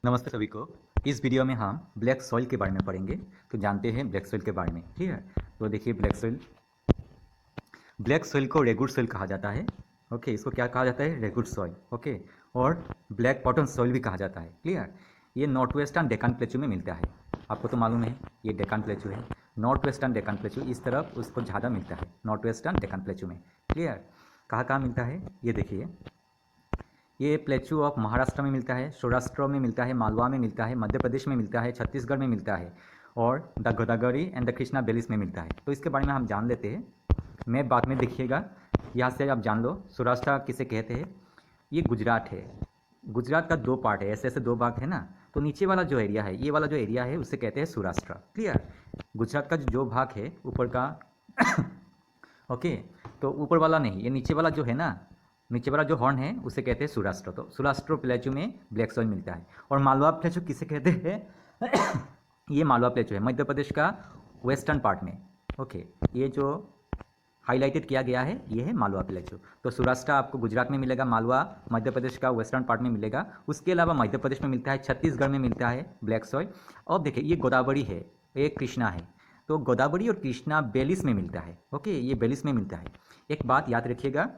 नमस्ते सभी को। इस वीडियो में हम ब्लैक सॉइल के बारे में पढ़ेंगे। तो जानते हैं ब्लैक सॉइल के बारे में, ठीक है। तो देखिए ब्लैक सॉइल को रेगुड सॉइल कहा जाता है। ओके, इसको क्या कहा जाता है? रेगुड सॉइल। ओके, और ब्लैक कॉटन सॉइल भी कहा जाता है। क्लियर। ये नॉर्थ वेस्टर्न डेक्कन प्लेटू में मिलता है। आपको तो मालूम है ये डेक्कन प्लेटू है। नॉर्थ वेस्टर्न डेक्कन प्लेटू इस तरफ उसको ज़्यादा मिलता है, नॉर्थ वेस्टर्न डेक्कन प्लेटू में। क्लियर। कहाँ कहाँ मिलता है ये देखिए। ये प्लेटू ऑफ महाराष्ट्र में मिलता है, सौराष्ट्र में मिलता है, मालवा में मिलता है, मध्य प्रदेश में मिलता है, छत्तीसगढ़ में मिलता है और the Godavari and the Krishna बेलिस में मिलता है। तो इसके बारे में हम जान लेते हैं। मैप बाद में देखिएगा, यहाँ से आप जान लो सौराष्ट्र किसे कहते हैं। ये गुजरात है। गुजरात का दो पार्ट है, ऐसे ऐसे दो भाग है ना। तो नीचे वाला जो एरिया है, ये वाला जो एरिया है उसे कहते हैं सौराष्ट्र। क्लियर। गुजरात का जो भाग है ऊपर का ओके, तो ऊपर वाला नहीं, ये नीचे वाला जो है ना, नीचे वाला जो हॉर्न है उसे कहते हैं सौराष्ट्र। तो सौराष्ट्र प्लेटू में ब्लैक सॉइल मिलता है। और मालवा प्लेटू किसे कहते हैं? ये मालवा प्लेटू है मध्य प्रदेश का वेस्टर्न पार्ट में। ओके, ये जो हाईलाइटेड किया गया है ये है मालवा प्लेटू। तो सौराष्ट्र आपको गुजरात में मिलेगा, मालवा मध्य प्रदेश का वेस्टर्न पार्ट में मिलेगा। उसके अलावा मध्य प्रदेश में मिलता है, छत्तीसगढ़ में मिलता है ब्लैक सॉइल। और देखिए ये गोदावरी है, एक कृष्णा है। तो गोदावरी और कृष्णा बेलिस में मिलता है। ओके, ये बेलिस में मिलता है। एक बात याद रखिएगा,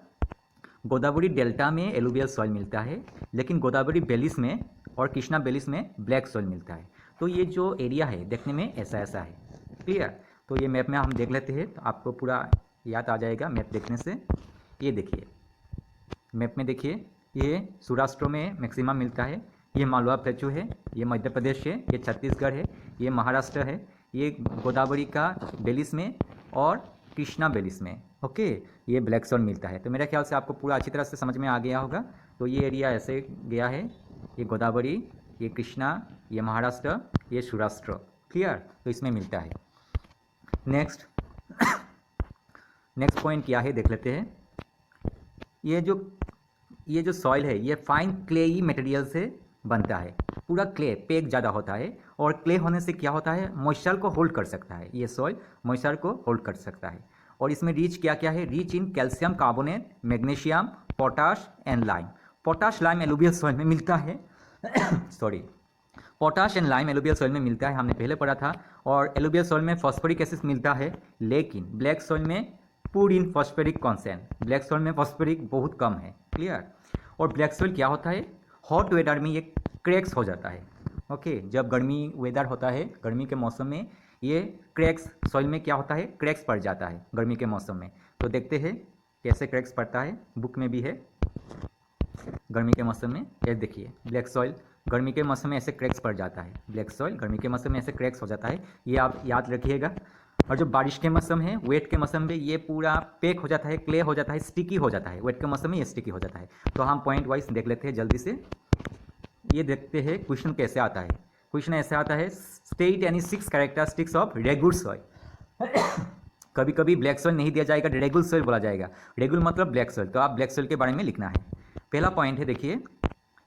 गोदावरी डेल्टा में एलुवियल सॉइल मिलता है, लेकिन गोदावरी बेलिस में और कृष्णा बेलिस में ब्लैक सॉइल मिलता है। तो ये जो एरिया है देखने में ऐसा ऐसा है। क्लियर। तो ये मैप में हम देख लेते हैं तो आपको पूरा याद आ जाएगा मैप देखने से। ये देखिए मैप में देखिए, ये सौराष्ट्र में मैक्सिमम मिलता है। ये मालवा प्लेटू है, ये मध्य प्रदेश है, ये छत्तीसगढ़ है, ये महाराष्ट्र है, ये गोदावरी का बेलिस में और कृष्णा बेलिस में। ओके, ये ब्लैक सॉइल मिलता है। तो मेरे ख्याल से आपको पूरा अच्छी तरह से समझ में आ गया होगा। तो ये एरिया ऐसे गया है, ये गोदावरी, ये कृष्णा, ये महाराष्ट्र, ये सौराष्ट्र। क्लियर। तो इसमें मिलता है। नेक्स्ट पॉइंट क्या है देख लेते हैं। ये जो सॉइल है ये फाइन क्लेई मटेरियल से बनता है। पूरा क्ले पेक ज़्यादा होता है, और क्ले होने से क्या होता है, मॉइस्चर को होल्ड कर सकता है। ये सॉइल मॉइस्चर को होल्ड कर सकता है। और इसमें रिच क्या क्या है? Rich in calcium carbonate, magnesium, potash and lime. Potash lime alluvial soil में मिलता है sorry, potash and lime alluvial soil में मिलता है, हमने पहले पढ़ा था। और एलुवियल सॉइल में फॉस्फोरिक एसिड मिलता है, लेकिन ब्लैक सॉइल में poor in phosphoric consent. Black soil में फॉस्फोरिक बहुत कम है। क्लियर। और ब्लैक सॉइल क्या होता है, हॉट वेदर में ये क्रैक्स हो जाता है। ओके, जब गर्मी वेदर होता है, गर्मी के मौसम में ये क्रैक्स सॉइल में क्या होता है, क्रैक्स पड़ जाता है गर्मी के मौसम में। तो देखते हैं कैसे क्रैक्स पड़ता है, बुक में भी है गर्मी के मौसम में। ये देखिए ब्लैक सॉइल गर्मी के मौसम में ऐसे क्रैक्स पड़ जाता है। ब्लैक सॉइल गर्मी के मौसम में ऐसे क्रैक्स हो जाता है, ये आप याद रखिएगा। और जो बारिश के मौसम है, वेट के मौसम में ये पूरा पैक हो जाता है, क्ले हो जाता है, स्टिकी हो जाता है। वेट के मौसम में ये स्टिकी हो जाता है। तो हम पॉइंट वाइज देख लेते हैं जल्दी से। ये देखते हैं क्वेश्चन कैसे आता है। क्वेश्चन ऐसे आता है, state any 6 characteristics of regular soil. कभी कभी ब्लैक सॉइल नहीं दिया जाएगा, रेगुलर सॉइल बोला जाएगा। रेगुलर मतलब ब्लैक सॉइल, तो आप ब्लैक सॉइल के बारे में लिखना है। पहला पॉइंट है देखिए,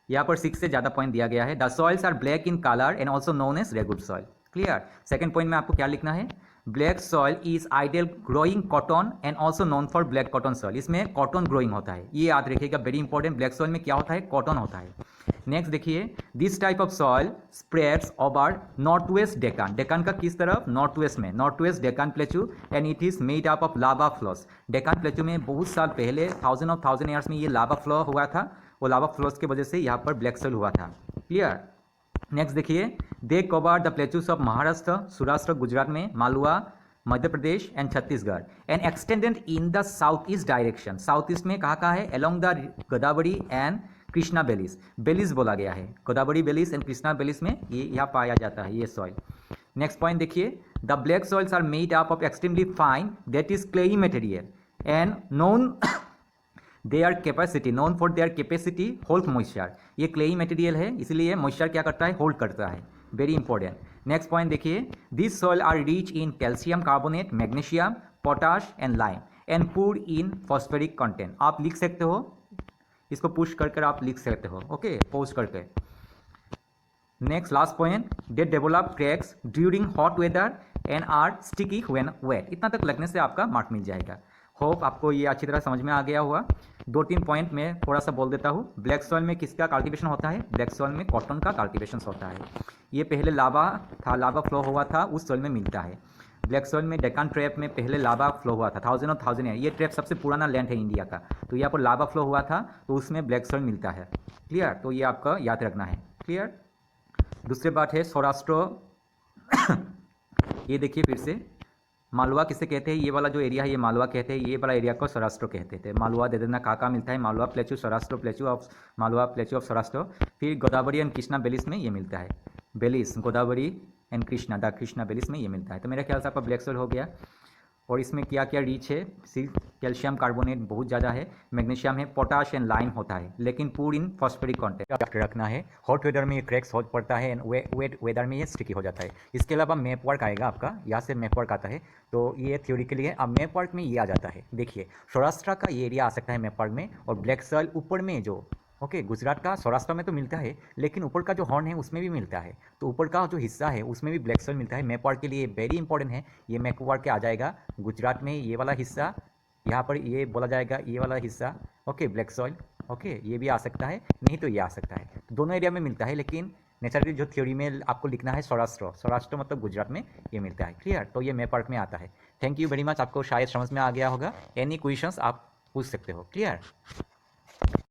यहाँ पर 6 से ज़्यादा पॉइंट दिया गया है। The soils are black in colour and also known as regular soil. Clear. Second point में आपको क्या लिखना है, black soil is ideal growing cotton and also known for black cotton soil. इसमें कॉटन ग्रोइंग होता है, ये याद रखिएगा, वेरी इंपॉर्टेंट। ब्लैक सॉइल में क्या होता है, कॉटन होता है। नेक्स्ट देखिए, this type of soil spreads over north west Deccan. Deccan का किस तरफ, नॉर्थ वेस्ट में, north west Deccan प्लेटू, and it is made up of lava flows. Deccan प्लेटू में बहुत साल पहले, थाउजेंड ईयर्स में ये लावा फ्लो हुआ था। वो लावा फ्लोस की वजह से यहाँ पर ब्लैक सॉइल हुआ था। क्लियर। नेक्स्ट देखिए, they cover the plateaus of Maharashtra, Saurashtra Gujarat में, Malwa Madhya Pradesh and Chhattisgarh, and extended in the south east direction. South east में कहाँ कहाँ है, along the Godavari and Krishna basins. Basins बोला गया है, गोदावरी बेलिस एंड कृष्णा बेलिस में ये यहाँ पाया जाता है ये सॉइल। नेक्स्ट पॉइंट देखिए, the black soils are made up of extremely fine that is clayey material and known their capacity, known for their capacity hold moisture. ये क्लेई मटेरियल है, इसलिए मॉइस्चर क्या करता है, होल्ड करता है। Very important. नेक्स्ट पॉइंट देखिए, this soil are rich in calcium carbonate, magnesium, potash and lime and poor in phosphoric content. आप लिख सकते हो, इसको पुश कर आप लिख सकते हो। ओके, पोस्ट करके। Next last point, they develop cracks during hot weather and are sticky when wet. इतना तक लगने से आपका मार्क मिल जाएगा। होप आपको ये अच्छी तरह समझ में आ गया हुआ। 2-3 पॉइंट मैं थोड़ा सा बोल देता हूँ। ब्लैक सॉइल में किसका कल्टीवेशन होता है? ब्लैक सॉइल में कॉटन का कल्टीवेशन होता है। ये पहले लावा था, लावा फ्लो हुआ था, उस सॉइल में मिलता है। ब्लैक सॉइल में डेक्कन ट्रैप में पहले लावा फ्लो हुआ था, थाउजेंड ईयर। ये ट्रैप सबसे पुराना लैंड है इंडिया का, तो यहाँ पर लावा फ्लो हुआ था, तो उसमें ब्लैक सॉइल मिलता है। क्लियर? तो ये आपका याद रखना है। क्लियर? दूसरी बात है सौराष्ट्र। ये देखिए फिर से, मालवा किसे कहते हैं? ये वाला जो एरिया है ये मालवा कहते हैं, ये वाला एरिया को सौराष्ट्र कहते थे। मालवा दे देना, कहाँ मिलता है? Malwa plateau, Saurashtra plateau of Malwa, plateau of Saurashtra. फिर गोदावरी एंड कृष्णा बेलिस में ये मिलता है। बेलिस, गोदावरी एंड कृष्णा, द कृष्णा बेलिस में ये मिलता है। तो मेरे ख्याल से आपका ब्लैक सॉइल हो गया। और इसमें क्या क्या रिच है? सिर्फ कैल्शियम कार्बोनेट बहुत ज़्यादा है, मैग्नीशियम है, पोटाश एंड लाइम होता है, लेकिन पूर इन फॉस्फेरिक कॉन्टेंट रखना है। हॉट वेदर में ये क्रैक्स हो पड़ता है एंड वेट वेदर में ये स्टिकी हो जाता है। इसके अलावा मैप वर्क आएगा आपका, यहाँ से मैप वर्क आता है, तो ये थ्योरी के लिए। अब मैप वर्क में ये आ जाता है, देखिए सौराष्ट्र का ये एरिया आ सकता है मैप वर्क में, और ब्लैक सॉइल ऊपर में जो ओके गुजरात का सौराष्ट्र में तो मिलता है, लेकिन ऊपर का जो हॉर्न है उसमें भी मिलता है, तो ऊपर का जो हिस्सा है उसमें भी ब्लैक सॉइल मिलता है। मैप वर्क के लिए वेरी इंपॉर्टेंट है, ये मैप वर्क के आ जाएगा। गुजरात में ये वाला हिस्सा, यहाँ पर ये बोला जाएगा ये वाला हिस्सा, ओके ब्लैक सॉइल, ओके ये भी आ सकता है, नहीं तो ये आ सकता है। तो दोनों एरिया में मिलता है, लेकिन नेचुरली जो थ्योरी में आपको लिखना है सौराष्ट्र, सौराष्ट्र मतलब गुजरात में ये मिलता है। क्लियर? तो ये मैप वर्क में आता है। थैंक यू वेरी मच, आपको शायद समझ में आ गया होगा। एनी क्वेश्चंस आप पूछ सकते हो। क्लियर?